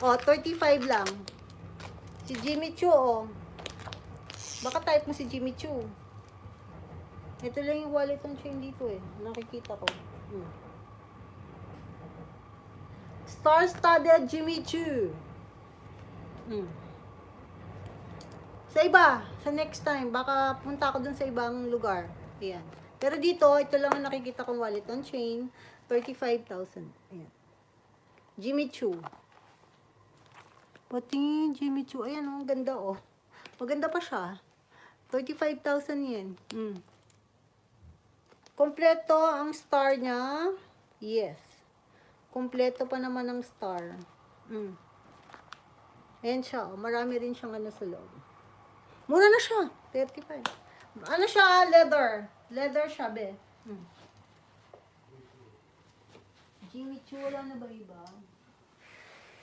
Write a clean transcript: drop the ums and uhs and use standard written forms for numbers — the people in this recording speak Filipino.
Oh, 35 lang. Si Jimmy Choo, oh. Baka type mo si Jimmy Choo. Ito lang yung wallet on chain dito eh. Nakikita ko. Star-studded Jimmy Choo. Sa iba, sa next time, baka punta ako dun sa ibang lugar. Ayan. Pero dito, ito lang ang nakikita kong wallet on chain. 35,000. Ayan. Jimmy Choo. Pati Jimmy Choo. Ayan, ang ganda oh. Maganda pa siya. 35,000 yen. Kompleto ang star niya. Yes. Kompleto pa naman ang star. Ayan siya. Oh. Marami rin siyang ano sa loob. Mura na siya. 35. Ano siya? Leather. Leather siya, be. Jimmy Choo, wala na ba iba?